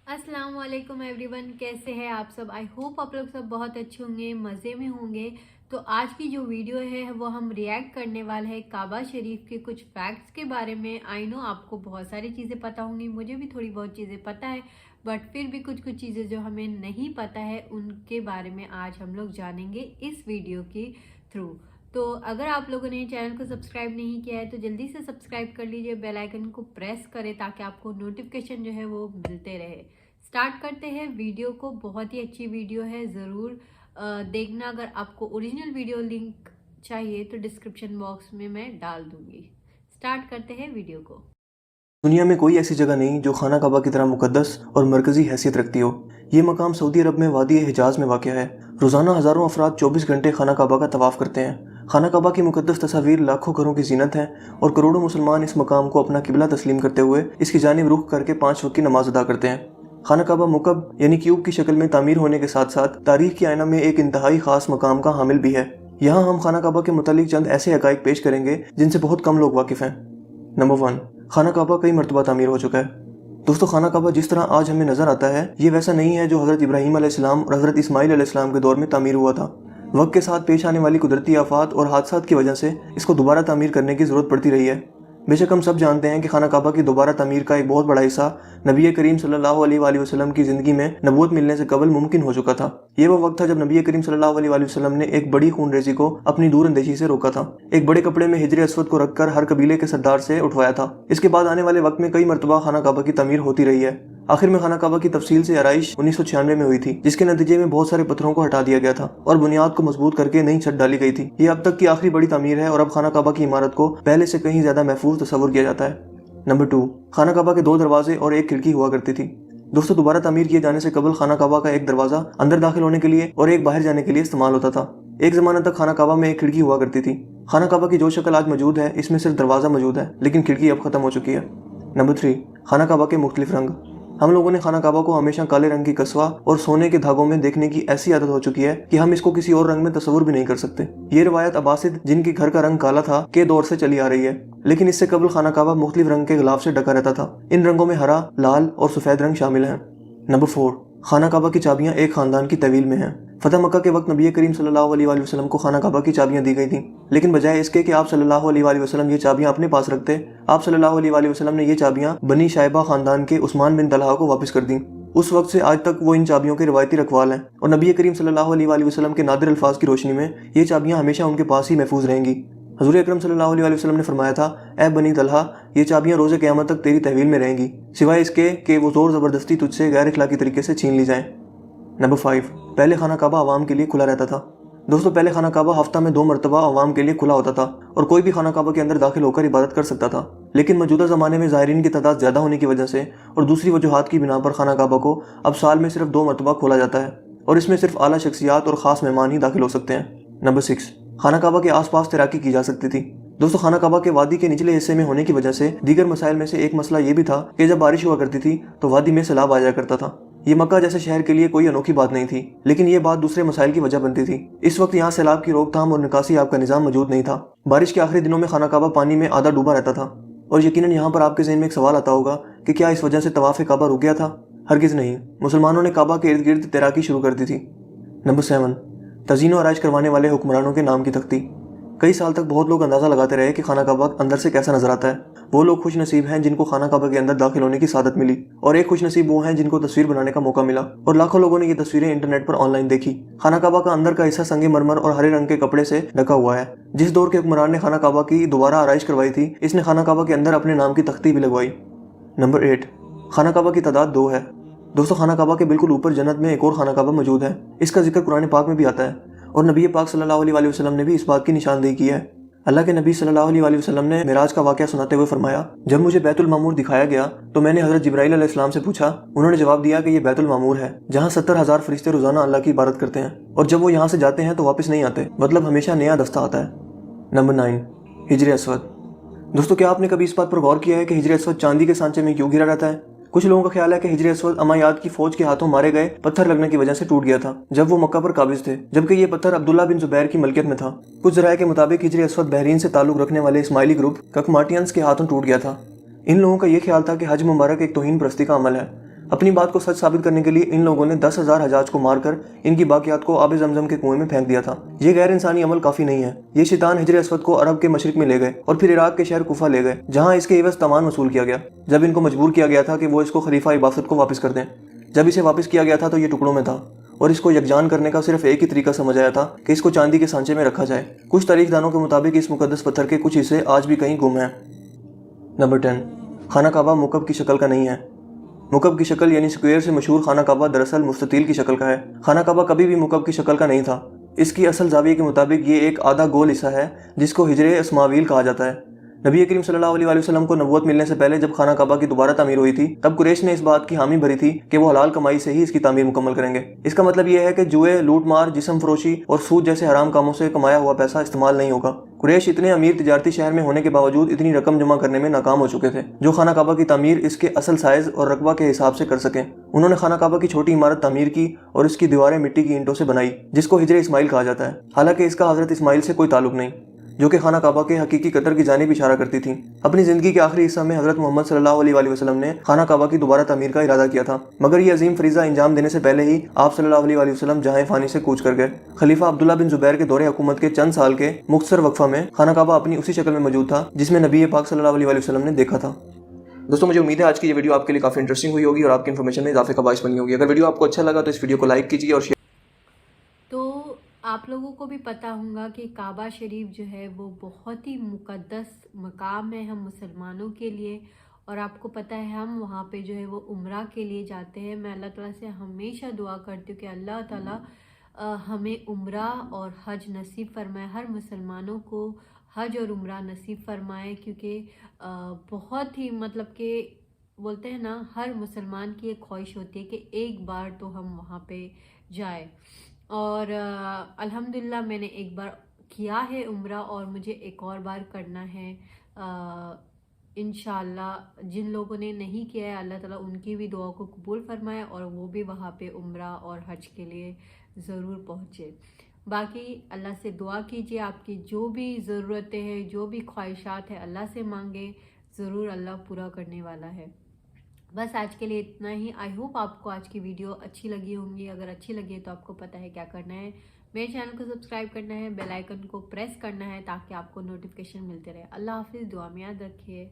अस्सलाम वालेकुम एवरीवन, कैसे हैं आप सब। आई होप आप लोग सब बहुत अच्छे होंगे, मज़े में होंगे। तो आज की जो वीडियो है वो हम रिएक्ट करने वाले हैं काबा शरीफ के कुछ फैक्ट्स के बारे में। आई नो आपको बहुत सारी चीज़ें पता होंगी, मुझे भी थोड़ी बहुत चीज़ें पता है, बट फिर भी कुछ कुछ चीज़ें जो हमें नहीं पता है उनके बारे में आज हम लोग जानेंगे इस वीडियो के थ्रू। तो अगर आप लोगों ने चैनल को सब्सक्राइब नहीं किया है तो जल्दी से सब्सक्राइब कर लीजिए, बेल आइकन को प्रेस करें ताकि आपको नोटिफिकेशन जो है वो मिलते रहे। स्टार्ट करते हैं वीडियो को। बहुत ही अच्छी वीडियो है, ज़रूर देखना। अगर आपको ओरिजिनल वीडियो लिंक चाहिए तो डिस्क्रिप्शन बॉक्स में मैं डाल दूंगी। स्टार्ट करते हैं वीडियो को। दुनिया में कोई ऐसी जगह नहीं जो खाना काबा की तरह मुकद्दस और मरकज़ी हैसियत रखती हो। ये मकाम सऊदी अरब में वादी हिजाज में वाक़ है। रोज़ाना हज़ारों अफराद 24 घंटे खाना काबा का तवाफ़ करते हैं। खाना काबा की मुकद्दस तस्वीर लाखों घरों की ज़ीनत है और करोड़ों मुसलमान इस मकाम को अपना किबला तस्लीम करते हुए इसकी जानिब रुख करके 5 वक्त की नमाज अदा करते हैं। खाना काबा मुकब यानी क्यूब की शक्ल में तामीर होने के साथ साथ तारीख की आईना में एक इंतहाई ख़ास मकाम का हामिल भी है। यहाँ हम खाना काबा के मुतालिक चंद ऐसे हक़ाइक़ पेश करेंगे जिनसे बहुत कम लोग वाकिफ़ हैं। नंबर 1, खाना काबा कई मरतबा तामीर हो चुका है। दोस्तों, खाना काबा जिस तरह आज हमें नज़र आता है ये वैसा नहीं है जो हज़रत इब्राहीम अलैहिस्सलाम और हज़रत इस्माईल अलैहिस्सलाम के दौर में तामीर हुआ था। वक्त के साथ पेश आने वाली कुदरती आफात और हादसात की वजह से इसको दोबारा तामीर करने की ज़रूरत पड़ती रही है। बेशक हम सब जानते हैं कि खाना काबा की दोबारा तामीर का एक बहुत बड़ा हिस्सा नबी करीम सल्लल्लाहु अलैहि वसल्लम की ज़िंदगी में नबूवत मिलने से कबल मुमकिन हो चुका था। ये वो वक्त था जब नबी करीम सल्लल्लाहु अलैहि वसल्लम ने एक बड़ी खूनरेज़ी को अपनी दूर अंदेशी से रोका था। एक बड़े कपड़े में हिजर अस्वद को रखकर हर कबीले के सरदार से उठवाया था। इसके बाद आने वाले वक्त में कई मरतबा खाना काबा की तामीर होती रही है। आखिर में खाना काबा की तफसील से आराइश 1996 में हुई थी, जिसके नतीजे में बहुत सारे पत्थरों को हटा दिया गया था और बुनियाद को मजबूत करके नई छत डाली गई थी। ये अब तक की आखिरी बड़ी तामीर है और अब खाना काबा की इमारत को पहले से कहीं ज्यादा महफूज तस्वुर किया जाता है। नंबर 2, खाना काबा के 2 दरवाजे और एक खिड़की हुआ करती थी। दोस्तों, दोबारा तामीर किए जाने से कबल खाना काबा का एक दरवाजा अंदर दाखिल होने के लिए और एक बाहर जाने के लिए इस्तेमाल होता था। एक ज़माना तक खाना काबा में एक खिड़की हुआ करती थी। खाना काबा की जो शक्ल आज मौजूद है इसमें सिर्फ दरवाज़ा मौजूद है, लेकिन खिड़की अब ख़त्म हो चुकी है। नंबर 3, खाना काबा के मुख्तलिफ रंग। हम लोगों ने खाना काबा को हमेशा काले रंग की कस्वा और सोने के धागों में देखने की ऐसी आदत हो चुकी है कि हम इसको किसी और रंग में तस्वुर भी नहीं कर सकते। ये रिवायत अब्बासिद, जिनके घर का रंग काला था, के दौर से चली आ रही है, लेकिन इससे कबल खाना काबा मुख्तलिफ रंग के गिलाफ से ढका रहता था। इन रंगों में हरा, लाल और सफ़ेद रंग शामिल हैं। नंबर 4, खाना काबा की चाबियां एक खानदान की तवील में हैं। फतह मक्का के वक्त नबी करीम सल्लल्लाहु अलैहि वसल्लम को खाना काबा की चाबियां दी गई थीं, लेकिन बजाय इसके कि आप सल्लल्लाहु अलैहि वसल्लम ये चाबियां अपने पास रखते, आप सल्लल्लाहु अलैहि वसल्लम ने ये चाबियां बनी शाइबा खानदान के उस्मान बिन तलहा को वापस कर दी। उस वक्त से आज तक वो इन चाबियों के रिवायती रखवाल हैं और नबी करीम सल्लल्लाहु अलैहि वसल्लम के नादिर अल्फाज की रोशनी में ये चाबियां हमेशा उनके पास ही महफूज रहेंगी। हज़ूर अकरम सल्लल्लाहु अलैहि वसल्लम ने फरमाया था, ए बनी तलहा, ये चाबियां रोज़े क़यामत तक तेरी तहवील में रहेंगी, सिवाय इसके कि वो ज़ोर ज़बरदस्ती तुझसे गैर इखलाकी तरीके से छीन ली जाएँ। नंबर 5, पहले खाना काबा आवाम के लिए खुला रहता था। दोस्तों, पहले खाना काबा हफ्ता में 2 मरतबा आवाम के लिए खुला होता था और कोई भी खाना काबा के अंदर दाखिल होकर इबादत कर सकता था। लेकिन मौजूदा ज़माने में ज़ायरीन की तादाद ज़्यादा होने की वजह से और दूसरी वजूहात की बिना पर खाना काबा को अब साल में सिर्फ 2 मरतबा खोला जाता है और इसमें सिर्फ आला शख्सियात और ख़ास मेहमान ही दाखिल हो सकते हैं। नंबर 6, खाना काबा के आसपास तैराकी की जा सकती थी। दोस्तों, खाना काबा के वादी के निचले हिस्से में होने की वजह से दीगर मसाइल में से एक मसला ये भी था कि जब बारिश हुआ करती थी तो वादी में सैलाब आ जाया करता था। ये मक्का जैसे शहर के लिए कोई अनोखी बात नहीं थी, लेकिन ये बात दूसरे मसाइल की वजह बनती थी। इस वक्त यहाँ सैलाब की रोकथाम और निकासी आब का निज़ाम मौजूद नहीं था। बारिश के आखिरी दिनों में खाना काबा पानी में आधा डूबा रहता था और यकीनन यहाँ पर आपके ज़हन में एक सवाल आता होगा कि क्या इस वजह से तवाफ़ काबा रुक गया था? हरगिज़ नहीं, मुसलमानों ने काबा के इर्द गिर्द तैराकी शुरू कर दी थी। नंबर 7, तज़ीन व आराइश करवाने वाले हुक्मरानों के नाम की तख्ती। कई साल तक बहुत लोग अंदाज़ा लगाते रहे कि खाना काबा अंदर से कैसा नजर आता है। वो लोग खुश नसीब हैं जिनको खाना काबा के अंदर दाखिल होने की सादत मिली और एक खुश नसीब वो हैं जिनको तस्वीर बनाने का मौका मिला और लाखों लोगों ने ये तस्वीरें इंटरनेट पर ऑनलाइन देखी। खाना काबा का अंदर का हिस्सा संगे मरमर और हरे रंग के कपड़े से ढका हुआ है। जिस दौर के हुक्मरान ने खाना काबा की दोबारा आराइश करवाई थी, इसने खाना काबा के अंदर अपने नाम की तख्ती भी लगवाई। नंबर 8, खाना काबा की तादाद 2 है। दोस्तों, खाना काबा के बिल्कुल ऊपर जन्नत में एक और खाना काबा मौजूद है। इसका जिक्र कुरान पाक में भी आता है और नबी पाक सल्लल्लाहु अलैहि वसल्लम ने भी इस बात की निशानदेही की है। अल्लाह के नबी सल्लल्लाहु अलैहि वसल्लम ने मिराज का वाक़या सुनाते हुए फरमाया, जब मुझे बैतुल मामूर दिखाया गया तो मैंने हज़रत जिब्राइल अलैहिस्सलाम से पूछा। उन्होंने जवाब दिया कि ये बैतुल मामूर है जहाँ 70,000 फरिश्ते रोज़ाना अल्लाह की इबादत करते हैं और जब वो यहाँ से जाते हैं तो वापस नहीं आते, मतलब हमेशा नया दस्ता आता है। Number 9, हिजर Aswad. दोस्तों, क्या आपने कभी इस बात पर गौर किया है कि हिजर अस्वद चांदी के सांचे में क्यों घिरा रहता है? कुछ लोगों का ख्याल है कि हिजर अस्वद अमायाद की फौज के हाथों मारे गए पत्थर लगने की वजह से टूट गया था जब वो मक्का पर काबिज थे, जबकि ये पत्थर अब्दुल्ला बिन जुबैर की मलकियत में था। कुछ ज़राए के मुताबिक हिजर अस्वद बहरीन से ताल्लुक़ रखने वाले इस्माइली ग्रुप ककमाटियंस के हाथों टूट गया था। इन लोगों का ये ख्याल था कि हज मुबारक एक तौहीन परस्ती का अमल है। اپنی بات کو سچ ثابت کرنے کے لیے ان لوگوں نے 10,000 حجاج کو مار کر ان کی باقیات کو آب زمزم کے کنویں میں پھینک دیا تھا۔ یہ غیر انسانی عمل کافی نہیں ہے۔ یہ شیطان حجر اسود کو عرب کے مشرق میں لے گئے اور پھر عراق کے شہر کوفہ لے گئے، جہاں اس کے عوض تاوان وصول کیا گیا۔ جب ان کو مجبور کیا گیا تھا کہ وہ اس کو خلیفہ عباسط کو واپس کر دیں، جب اسے واپس کیا گیا تھا تو یہ ٹکڑوں میں تھا، اور اس کو یکجان کرنے کا صرف ایک ہی طریقہ سمجھ آیا تھا کہ اس کو چاندی کے سانچے میں رکھا جائے۔ کچھ تاریخ دانوں کے مطابق اس مقدس پتھر کے کچھ حصے آج بھی کہیں گم ہیں۔ نمبر 10، خانہ کعبہ مکعب کی شکل کا نہیں ہے۔ مکعب کی شکل یعنی سکوئر سے مشہور خانہ کعبہ دراصل مستطیل کی شکل کا ہے۔ خانہ کعبہ کبھی بھی مکعب کی شکل کا نہیں تھا۔ اس کی اصل زاویے کے مطابق یہ ایک آدھا گول حصہ ہے جس کو حجر اسماعیل کہا جاتا ہے۔ نبی کریم صلی اللہ علیہ وسلم کو نبوت ملنے سے پہلے جب خانہ کعبہ کی دوبارہ تعمیر ہوئی تھی، تب قریش نے اس بات کی حامی بھری تھی کہ وہ حلال کمائی سے ہی اس کی تعمیر مکمل کریں گے۔ اس کا مطلب یہ ہے کہ جوئے، لوٹ مار، جسم فروشی اور سود جیسے حرام کاموں سے کمایا ہوا پیسہ استعمال نہیں ہوگا۔ قریش اتنے امیر تجارتی شہر میں ہونے کے باوجود اتنی رقم جمع کرنے میں ناکام ہو چکے تھے جو خانہ کعبہ کی تعمیر اس کے اصل سائز اور رقبہ کے حساب سے کر سکیں۔ انہوں نے خانہ کعبہ کی چھوٹی عمارت تعمیر کی اور اس کی دیواریں مٹی کی اینٹوں سے بنائی، جس کو حجر اسماعیل کہا جاتا ہے، حالانکہ اس کا حضرت اسماعیل سے کوئی تعلق نہیں، جو کہ خانہ کعبہ کے حقیقی قطر کی جانب اشارہ کرتی تھیں۔ اپنی زندگی کے آخری حصہ میں حضرت محمد صلی اللہ علیہ وسلم نے خانہ کعبہ کی دوبارہ تعمیر کا ارادہ کیا تھا، مگر یہ عظیم فریضہ انجام دینے سے پہلے ہی آپ صلی اللہ علیہ وسلم جہاں فانی سے کوچ کر گئے۔ خلیفہ عبداللہ بن زبیر کے دور حکومت کے چند سال کے مختصر وقفہ میں خانہ کعبہ اپنی اسی شکل میں موجود تھا جس میں نبی پاک صلی اللہ علیہ وسلم نے دیکھا تھا۔ دوستوں، مجھے امید ہے آج کی یہ ویڈیو آپ کے لیے کافی انٹرسٹنگ ہوئی ہوگی اور آپ کی انفارمیشن میں اضافے کا باعث بنی ہوگی۔ اگر ویڈیو آپ کو اچھا لگا تو اس ویڈیو کو لائک کیجیے اور شیئر۔ تو آپ لوگوں کو بھی پتہ ہوگا کہ کعبہ شریف جو ہے وہ بہت ہی مقدس مقام ہے ہم مسلمانوں کے لیے، اور آپ کو پتہ ہے ہم وہاں پہ جو ہے وہ عمرہ کے لیے جاتے ہیں۔ میں اللہ تعالیٰ سے ہمیشہ دعا کرتی ہوں کہ اللہ تعالیٰ ہمیں عمرہ اور حج نصیب فرمائے، ہر مسلمانوں کو حج اور عمرہ نصیب فرمائے، کیونکہ بہت ہی مطلب کہ بولتے ہیں نا، ہر مسلمان کی ایک خواہش ہوتی ہے کہ ایک بار تو ہم وہاں پہ جائیں، اور الحمدللہ میں نے ایک بار کیا ہے عمرہ اور مجھے ایک اور بار کرنا ہے۔ انشاءاللہ جن لوگوں نے نہیں کیا ہے اللہ تعالیٰ ان کی بھی دعا کو قبول فرمائے اور وہ بھی وہاں پہ عمرہ اور حج کے لیے ضرور پہنچے۔ باقی اللہ سے دعا کیجیے، آپ کی جو بھی ضرورتیں ہیں، جو بھی خواہشات ہیں، اللہ سے مانگے، ضرور اللہ پورا کرنے والا ہے۔ بس آج کے لیے اتنا ہی۔ آئی ہوپ آپ کو آج کی ویڈیو اچھی لگی ہوں گی۔ اگر اچھی لگی ہے تو آپ کو پتہ ہے کیا کرنا ہے، میرے چینل کو سبسکرائب کرنا ہے، بیل آئیکن کو پریس کرنا ہے تاکہ آپ کو نوٹیفیکیشن ملتے رہے۔ اللہ حافظ، دعا میں یاد رکھیے۔